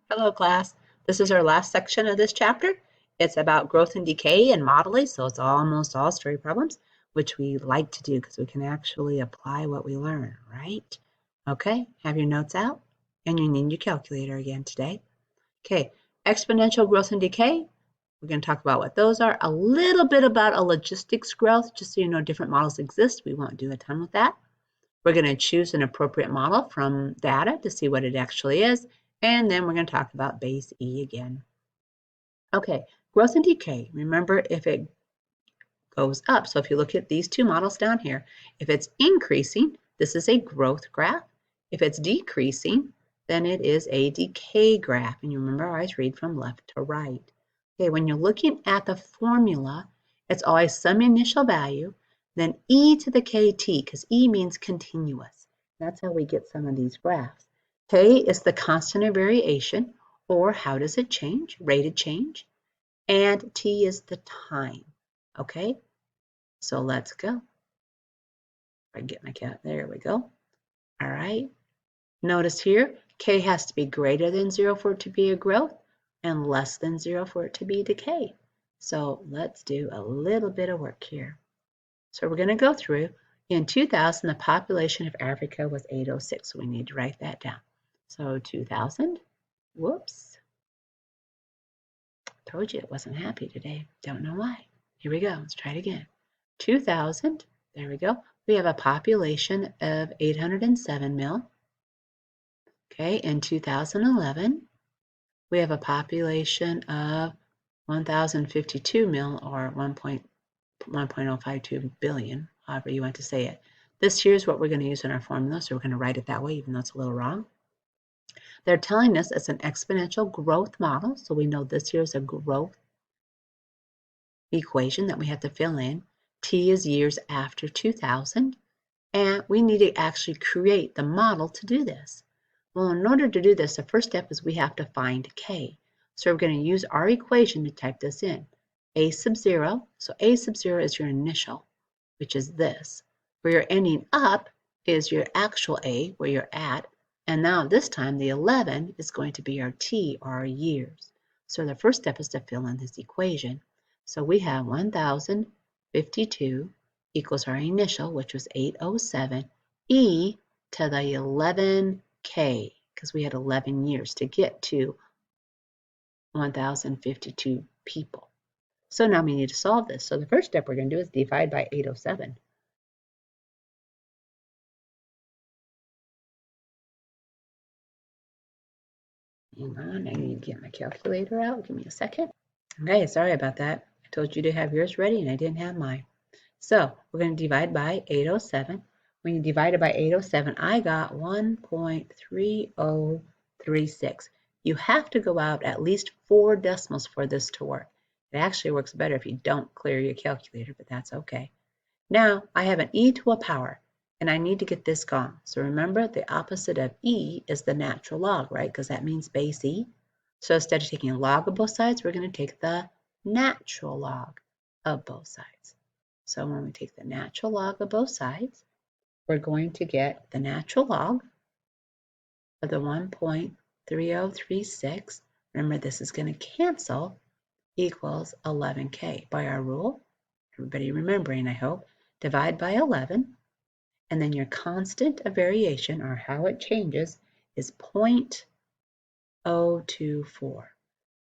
Hello, class. This is our last section of this chapter. It's about growth and decay and modeling, so it's almost all story problems, which we like to do because we can actually apply what we learn, right? Okay, have your notes out, and you need your calculator again today. Okay, exponential growth and decay. We're going to talk about what those are, a little bit about a logistics growth, just so you know different models exist. We won't do a ton with that. We're going to choose an appropriate model from data to see what it actually is, and then we're going to talk about base E again. Okay, growth and decay. Remember, if it goes up, so if you look at these two models down here, if it's increasing, this is a growth graph. If it's decreasing, then it is a decay graph. And you remember, I always read from left to right. Okay, when you're looking at the formula, it's always some initial value, then e to the kt, because e means continuous. That's how we get some of these graphs. K is the constant of variation, or how does it change, rate of change, and t is the time, okay? So let's go. I get my cat, there we go. All right, notice here, K has to be greater than 0 for it to be a growth and less than 0 for it to be decay. So let's do a little bit of work here. So we're going to go through. In 2000, the population of Africa was 806. So we need to write that down. So 2000, whoops. Told you it wasn't happy today. Don't know why. Here we go. Let's try it again. 2000, there we go. We have a population of 807 mil. Okay, in 2011, we have a population of 1,052 mil, or 1.052 billion, however you want to say it. This here is what we're going to use in our formula, so we're going to write it that way, even though it's a little wrong. They're telling us it's an exponential growth model, so we know this here is a growth equation that we have to fill in. T is years after 2000, and we need to actually create the model to do this. Well, in order to do this, the first step is we have to find K. So we're going to use our equation to type this in. A sub 0, so A sub 0 is your initial, which is this. Where you're ending up is your actual A, where you're at, and now this time the 11 is going to be our T, or our years. So the first step is to fill in this equation. So we have 1,052 equals our initial, which was 807, e to the 11k, because we had 11 years to get to 1,052 people. So now we need to solve this. So the first step we're going to do is divide by 807. Hang on, I need to get my calculator out. Give me a second. Okay, sorry about that. I told you to have yours ready and I didn't have mine. So we're going to divide by 807. When you divide it by 807, I got 1.3036. You have to go out at least 4 decimals for this to work. It actually works better if you don't clear your calculator, but that's okay. Now I have an e to a power, and I need to get this gone. So remember, the opposite of e is the natural log, right? Because that means base e. So instead of taking a log of both sides, we're going to take the natural log of both sides. So when we take the natural log of both sides, we're going to get the natural log of the 1.3036. Remember, this is going to cancel, equals 11k. By our rule, everybody remembering, I hope, divide by 11, and then your constant of variation, or how it changes, is 0.024.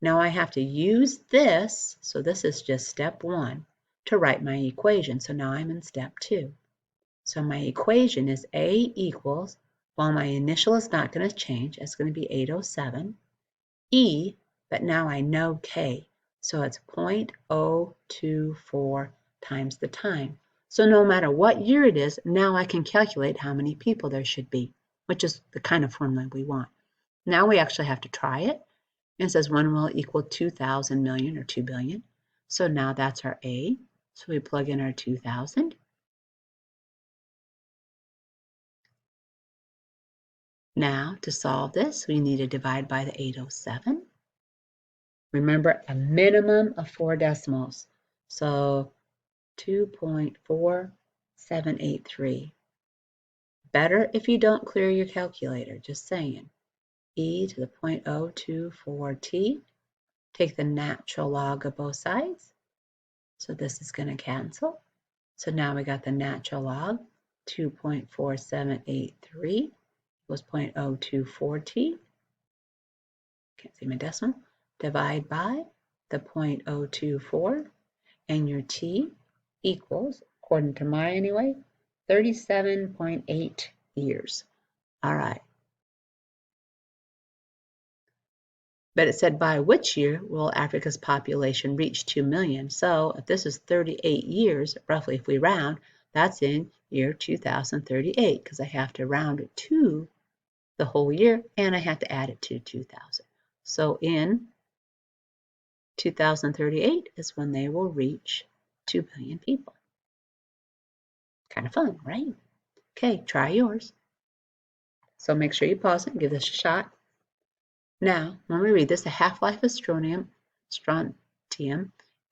Now I have to use this, so this is just step 1, to write my equation. So now I'm in step 2. So my equation is A equals, well, my initial is not going to change. It's going to be 807. E, but now I know K. So it's 0.024 times the time. So no matter what year it is, now I can calculate how many people there should be, which is the kind of formula we want. Now we actually have to try it. It says 1 will equal 2,000 million, or 2 billion. So now that's our A. So we plug in our 2,000. Now to solve this, we need to divide by the 807. Remember, a minimum of 4 decimals. So 2.4783. Better if you don't clear your calculator, just saying. e to the 0.024t. Take the natural log of both sides. So this is going to cancel. So now we got the natural log, 2.4783 equals 0.024t. Can't see my decimal. Divide by the 0.024, and your t equals, according to mine anyway, 37.8 years. All right. But it said by which year will Africa's population reach 2 million? So if this is 38 years, roughly if we round, that's in year 2038 because I have to round it to the whole year and I have to add it to 2000. So in 2038 is when they will reach 2 billion people. Kind of fun, right? Okay, try yours. So make sure you pause it and give this a shot. Now, when we read this, the half-life of strontium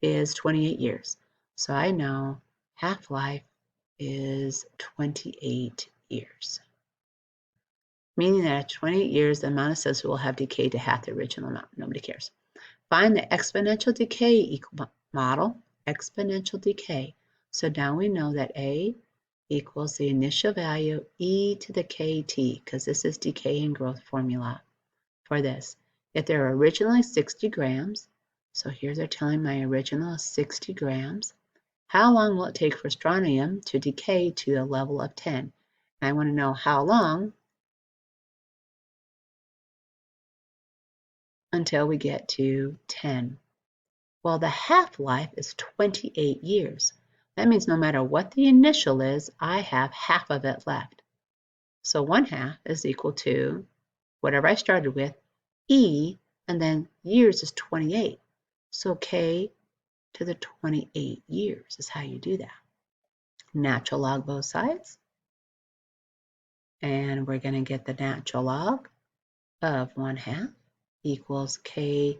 is 28 years. So I know half-life is 28 years. Meaning that at 28 years, the amount of cells will have decayed to half the original amount. Nobody cares. Find the exponential decay model, exponential decay. So now we know that A equals the initial value e to the kt, because this is decay and growth formula for this. If they're originally 60 grams, so here they're telling my original is 60 grams, how long will it take for strontium to decay to a level of 10? And I want to know how long until we get to 10. Well, the half-life is 28 years. That means no matter what the initial is, I have half of it left. So 1/2 is equal to whatever I started with, e, and then years is 28. So k to the 28 years is how you do that. Natural log both sides. And we're going to get the natural log of 1/2 equals k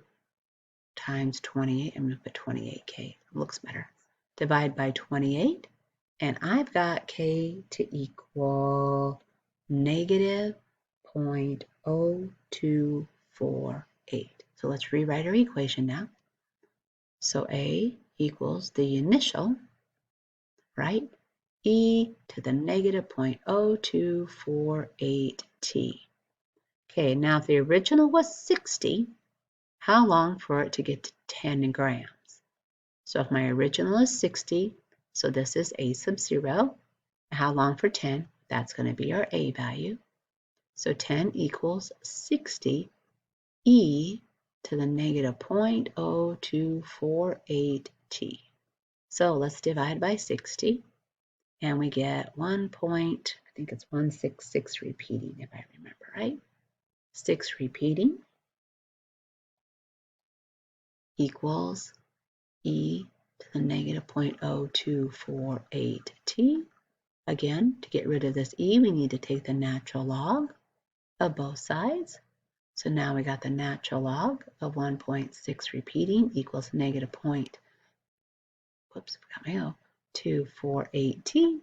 times 28. I'm going to put 28k. It looks better. Divide by 28. And I've got k to equal negative 0.0248. So let's rewrite our equation now. So A equals the initial, right? E to the negative 0.0248t. Okay, now if the original was 60, how long for it to get to 10 grams? So if my original is 60, so this is A sub 0. How long for 10? That's going to be our A value. So 10 equals 60 e to the negative 0.0248t. So let's divide by 60, and we get 1.166 repeating, if I remember right. 6 repeating equals e to the negative 0.0248t. Again, to get rid of this e, we need to take the natural log of both sides. So now we got the natural log of 1.6 repeating equals negative 248t.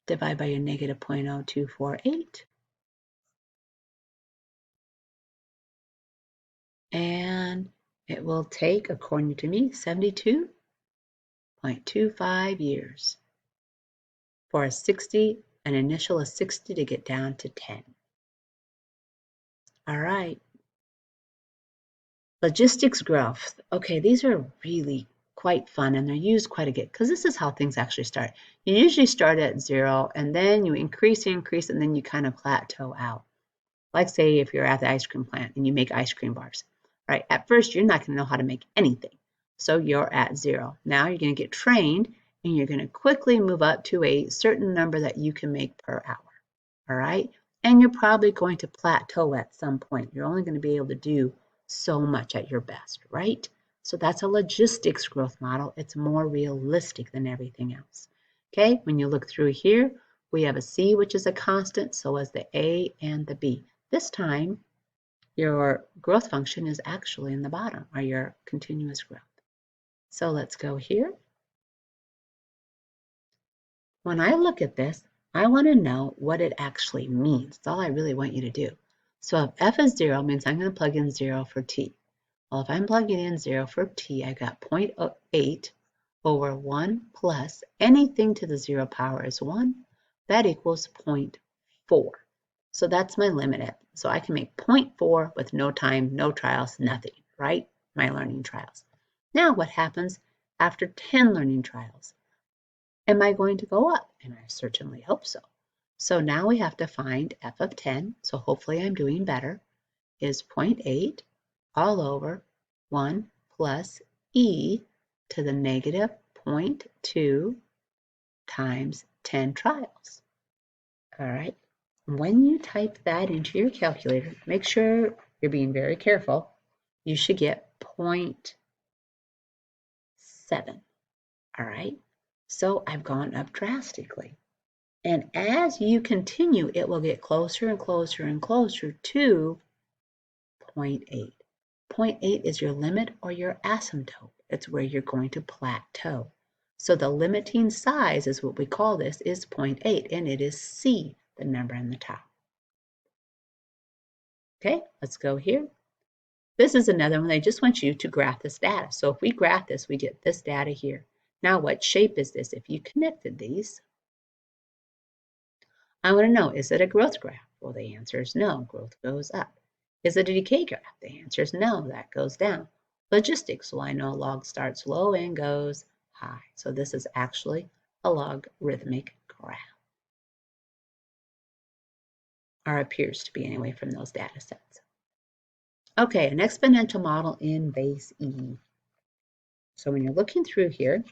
Divide by your negative 0.0248. And it will take, according to me, 72.25 years for an initial of 60 to get down to 10. All right. Logistics growth. Okay, these are really quite fun and they're used quite a bit because this is how things actually start. You usually start at 0 and then you increase, and then you kind of plateau out. Like say if you're at the ice cream plant and you make ice cream bars, right? At first, you're not going to know how to make anything. So you're at 0. Now you're going to get trained and you're going to quickly move up to a certain number that you can make per hour, all right? And you're probably going to plateau at some point. You're only going to be able to do so much at your best, right? So that's a logistics growth model. It's more realistic than everything else. Okay, when you look through here, we have a C, which is a constant, so is the A and the B. This time, your growth function is actually in the bottom, or your continuous growth. So let's go here. When I look at this, I want to know what it actually means. That's all I really want you to do. So if f is 0, means I'm going to plug in 0 for t. Well, if I'm plugging in 0 for t, I got 0.8 over 1 plus anything to the 0 power is 1. That equals 0.4. So that's my limit. So I can make 0.4 with no time, no trials, nothing, right? My learning trials. Now what happens after 10 learning trials? Am I going to go up? And I certainly hope so. So now we have to find f of 10. So hopefully I'm doing better. Is 0.8 all over 1 plus e to the negative 0.2 times 10 trials. All right. When you type that into your calculator, make sure you're being very careful. You should get 0.7. All right. So I've gone up drastically. And as you continue, it will get closer and closer and closer to 0.8. 0.8 is your limit or your asymptote. It's where you're going to plateau. So the limiting size is what we call this, is 0.8, and it is C, the number in the top. Okay, let's go here. This is another one. They just want you to graph this data. So if we graph this, we get this data here. Now, what shape is this? If you connected these, I want to know, is it a growth graph? Well, the answer is no, growth goes up. Is it a decay graph? The answer is no, that goes down. Logistics, well, I know log starts low and goes high. So this is actually a logarithmic graph, or appears to be anyway from those data sets. Okay, an exponential model in base E. So when you're looking through here,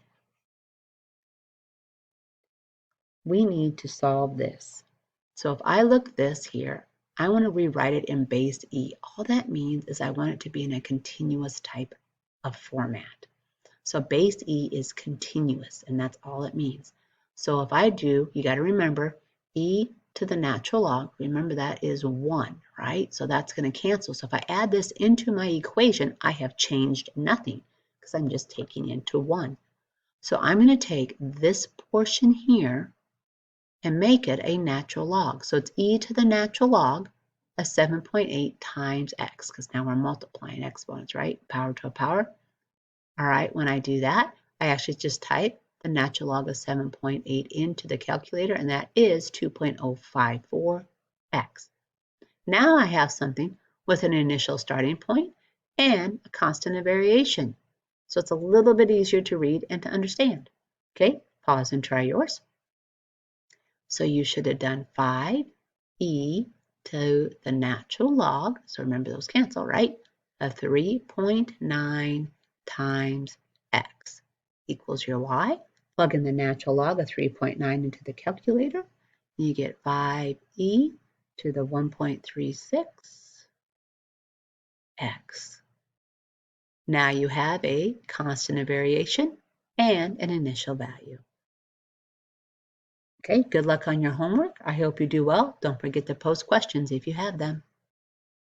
we need to solve this. So if I look this here, I want to rewrite it in base E. All that means is I want it to be in a continuous type of format. So base E is continuous, and that's all it means. So if I do, you got to remember E to the natural log, remember that is 1, right? So that's going to cancel. So if I add this into my equation, I have changed nothing because I'm just taking into 1. So I'm going to take this portion here and make it a natural log. So it's e to the natural log of 7.8 times x, because now we're multiplying exponents, right? Power to a power. All right, when I do that, I actually just type the natural log of 7.8 into the calculator, and that is 2.054x. Now I have something with an initial starting point and a constant of variation. So it's a little bit easier to read and to understand. Okay, pause and try yours. So you should have done 5e to the natural log, so remember those cancel, right, of 3.9 times x equals your y. Plug in the natural log of 3.9 into the calculator, and you get 5e to the 1.36 x. Now you have a constant of variation and an initial value. Okay, good luck on your homework. I hope you do well. Don't forget to post questions if you have them.